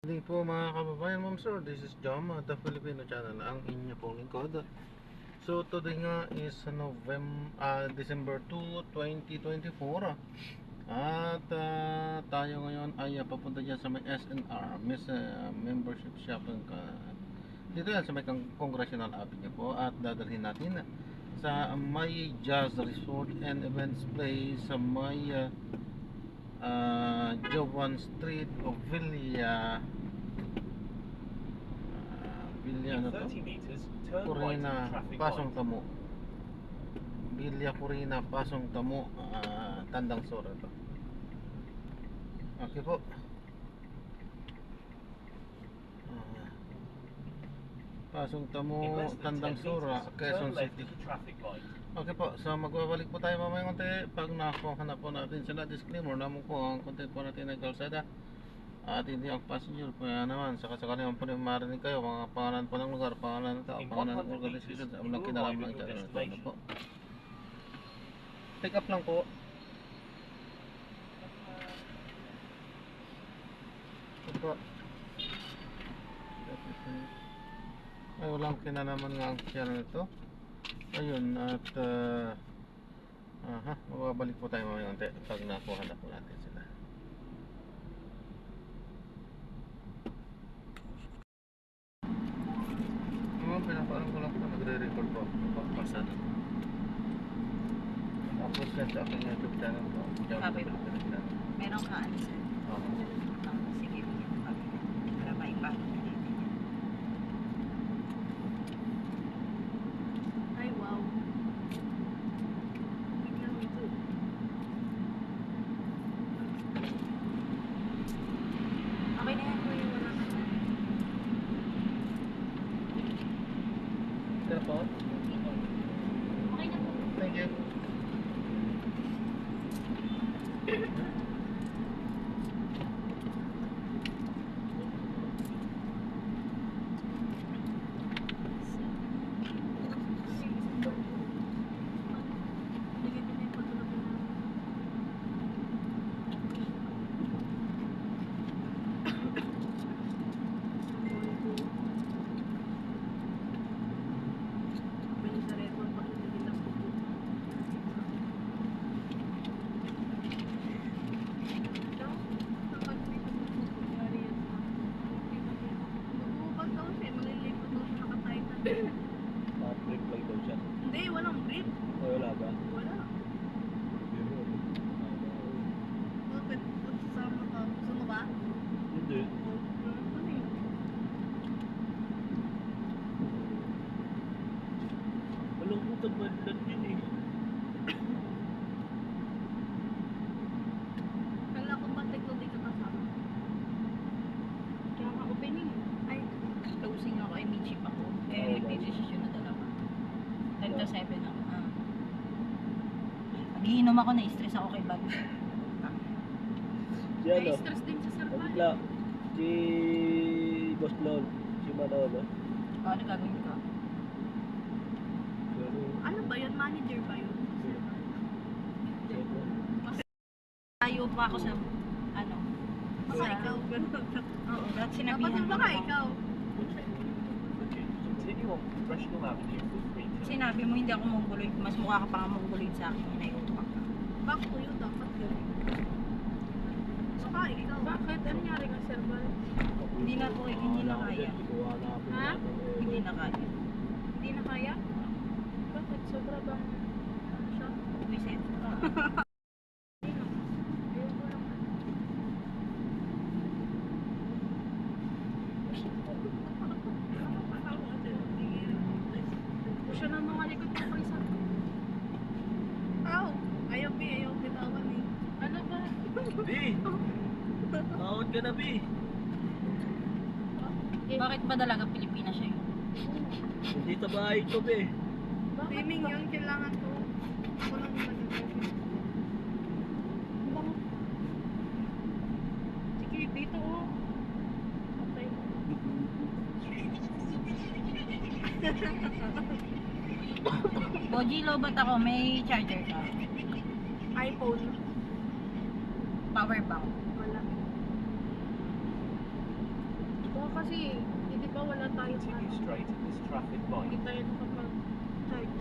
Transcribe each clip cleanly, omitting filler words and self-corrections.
Hindi po mga kababayan, ma'am sir, this is Jam, the Filipino channel, ang inyo pong lingkod. So today nga is December 2, 2024. At tayo ngayon ay papunta dyan sa may SNR, Membership Shopping dito yan sa may Congressional Avenue po. At dadalhin natin sa may Jazz Resort and Events Place sa may Jovan Street of Villa na to? Purina, Pasong Tamo. Villa Purina, Pasong Tamo, Tandang Sora to. Okay po. Pasong Tamo, Tandang Sora, Quezon City. Okay po, so magbabalik po tayo mamaya konti. Pag nakakuha na po natin sila, disclaimer naman po ang content po natin ay kalsada at hindi ang passenger. Kaya naman, sakasakali naman po rin marinig kayo mga pangalan po ng lugar, pangalan ng tao, pangalan ng organisasyon, ang mga kinalaman ng channel na ito po. Pick up lang po. Ito po. Ay, walang kinalaman nga ang channel nito. Ayun, at mababalik po tayo mamaya konti pag nakuha na po natin sila. Pinapaalam ko lang po, nagre-record po pasado. Tapos yan sa aking YouTube channel po. Sabi mo, meron ka answer. Sige, bigyan mo kami para maipahit na natin yan. Ay, wow. Tingnan mo ito. Okay na yan, kuya, wala ka na. Sir po? Okay na po. Thank you. Brick lang daw siya. Hindi, walang brief. Ay, wala ba? Wala. Bakit? Sasama ka? Gusto mo ba? Hindi. Ano yun? Walang utang bandan yun eh. Kala ko ba teklo di ka kasama? Kaya ka opening. Ay, Closing ako, ay mid-ship ako. Eh, nagdidesisyon na dalawa. 10 to 7 ako. Nagiinom ako, na-stress ako kay Bob. Si ano? na-stress din sa serval. Wala. Si Boss Lol. Si Manolo. Ano gagawin ko? Ano ba yun? Manager ba yun? Tayo pa ako sa, ano, Baka ikaw, ganun. oo, dahil Dapat sinabihan yung mo baka ako. ikaw. Continue on Congressional Avenue for 3 Sinabi mo hindi ako mongoloid, mas mukha ka pa nga mongoloid sa akin, inayupak ka. Back to you, dapat ganun. Baka ikaw. Bakit? Ano nangyari ka serval? Hindi na po, hindi na kaya. Ha? Hindi na kaya. Hindi na kaya? Bakit? Sobra bang ano siya? Visit? Ayoko lang. Siya na mga likod ko pa isa. Ow! Ayaw, B. Ayaw bitawan eh. Ano ba? B! Tawad ka na, B! Bakit ba dalaga Pilipinas siya yun? Hindi sa bahay ko, B. Swimming yun, kailangan ko. Ako lang nag-swimming. Sige, dito oh. Okay. Boji, lobat ako, may charger ka. iPhone. Power bank. Wala. kasi, hindi ba wala tayong Continue straight at this traffic light. hindi tayo nakapag-charge.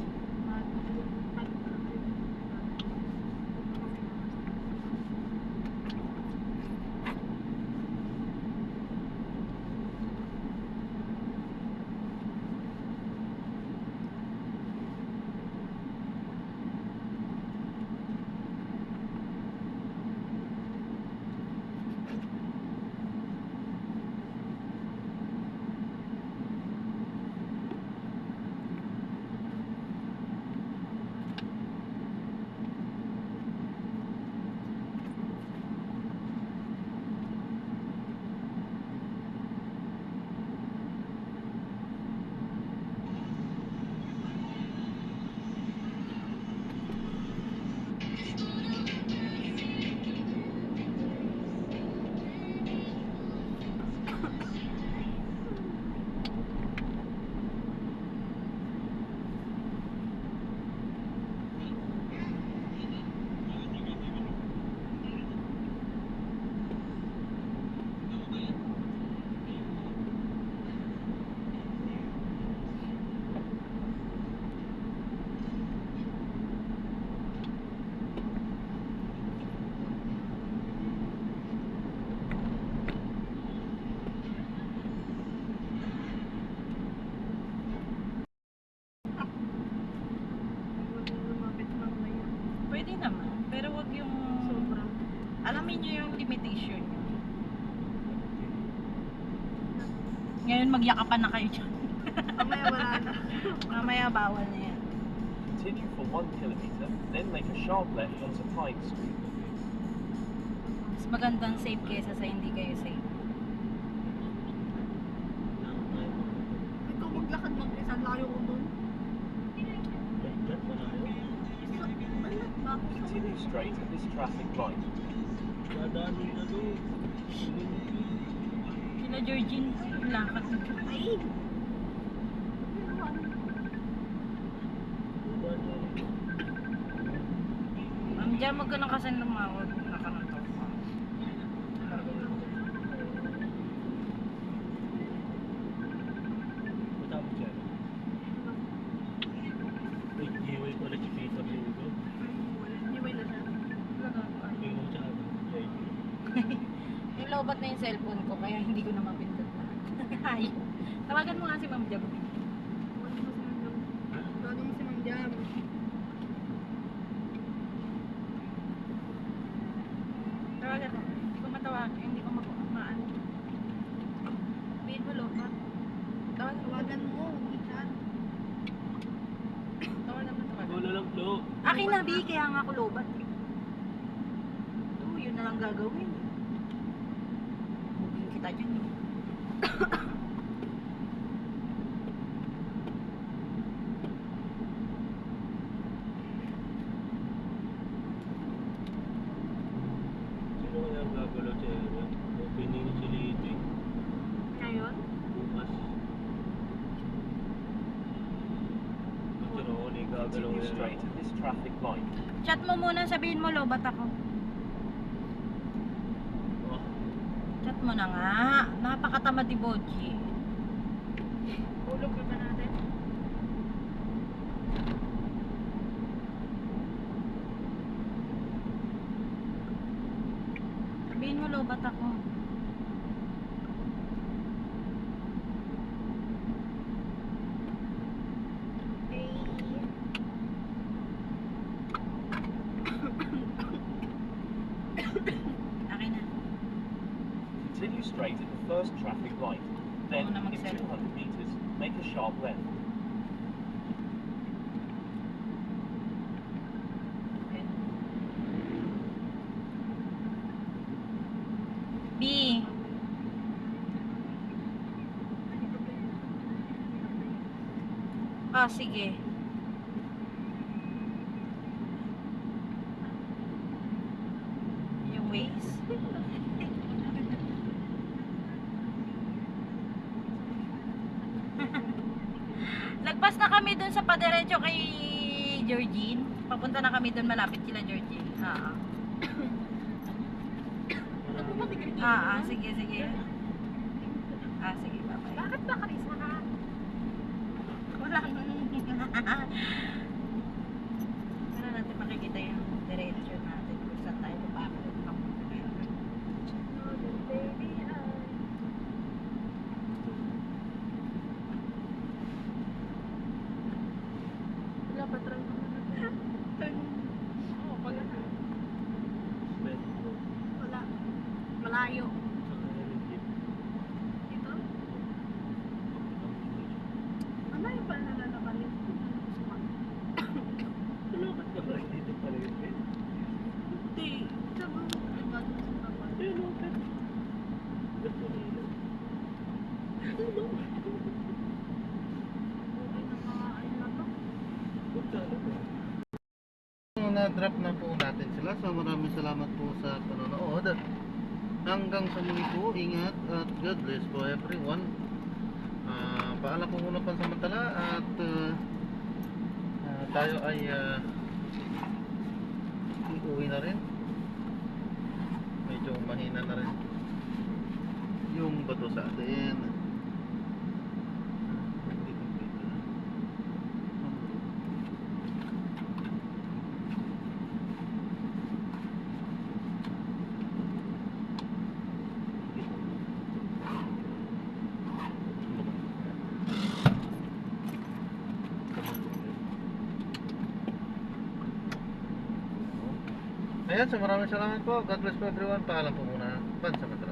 Lumapit mamaya. Pwede naman. Pero wag yung... Sobrang. Alamin nyo yung limitation nyo. Ngayon magyakapan na kayo dyan. Mamaya wala na. Mamaya bawal na yan. Continue for 1 kilometer, then make a sharp left onto Pine Street. Mas magandang safe kesa sa hindi kayo safe. Ikaw maglakad mag-isa, layo ko dun. Continue straight at this traffic light. Dadaanin na doon. Sila Georgine, lakad. Ay! Ma'am, dyan wag ka na kasi lumawag. Nakanantaw pa. Matapos yan. Uy, giveaway pala si Peter Linggo. Iway na siya. Yung mo siya ano. Yung lobat na yung cellphone ko, kaya hindi ko na mapindot na. Ay, tawagan mo nga si Ma'am Jam. Tawagan mo si Ma'am Jam. Tawagan mo. Hindi ko matawagan, hindi ko maano. Sabihin mo lobat. Tawagan mo. Tawagan mo, i-chat. Tawagan mo, tawagan. Wala lang Flo. Akin na, Bi, kaya nga ako lobat. Oo, yun na lang gagawin. Bugin kita dyan. Sino kaya ang gagalaw sa area? Opening si Lito. Ngayon? Bukas. Pero ako na yung gagalaw Continue area. straight at this traffic light. Chat mo muna, sabihin mo lobat ako. Oh, Chat mo na nga. Napakatamad ni Boji. Ulog na ba natin? Sabihin mo lobat ako. Akin na. Continue straight at the first traffic light. Then, Oo na, in mag-cell. 200 meters, make a sharp left. B. Ah, sige. Yung ways. Lagpas na kami dun sa padiretso kay Georgine. Papunta na kami dun, malapit kila Georgine. Sige, sige. Sige. Para natin makikita yung direction natin kung saan tayo papakit. Baby, wala pa try ko na. Oo, pag ano. Wala. Malayo. Dito? Malayo pa na lalakarin. Hindi. Sabi mo, ba't mo sa kapal? Okay na mga ano na to. Na-drop na po natin sila. So maraming salamat po sa panonood. Hanggang sa muli po, ingat at God bless po everyone. Paalam po muna pansamantala at tayo ay uuwi na rin. Medyo mahina na rin yung bato sa atin. Ayan, so maraming salamat po. God bless po everyone. Paalam po muna. Pansamantala.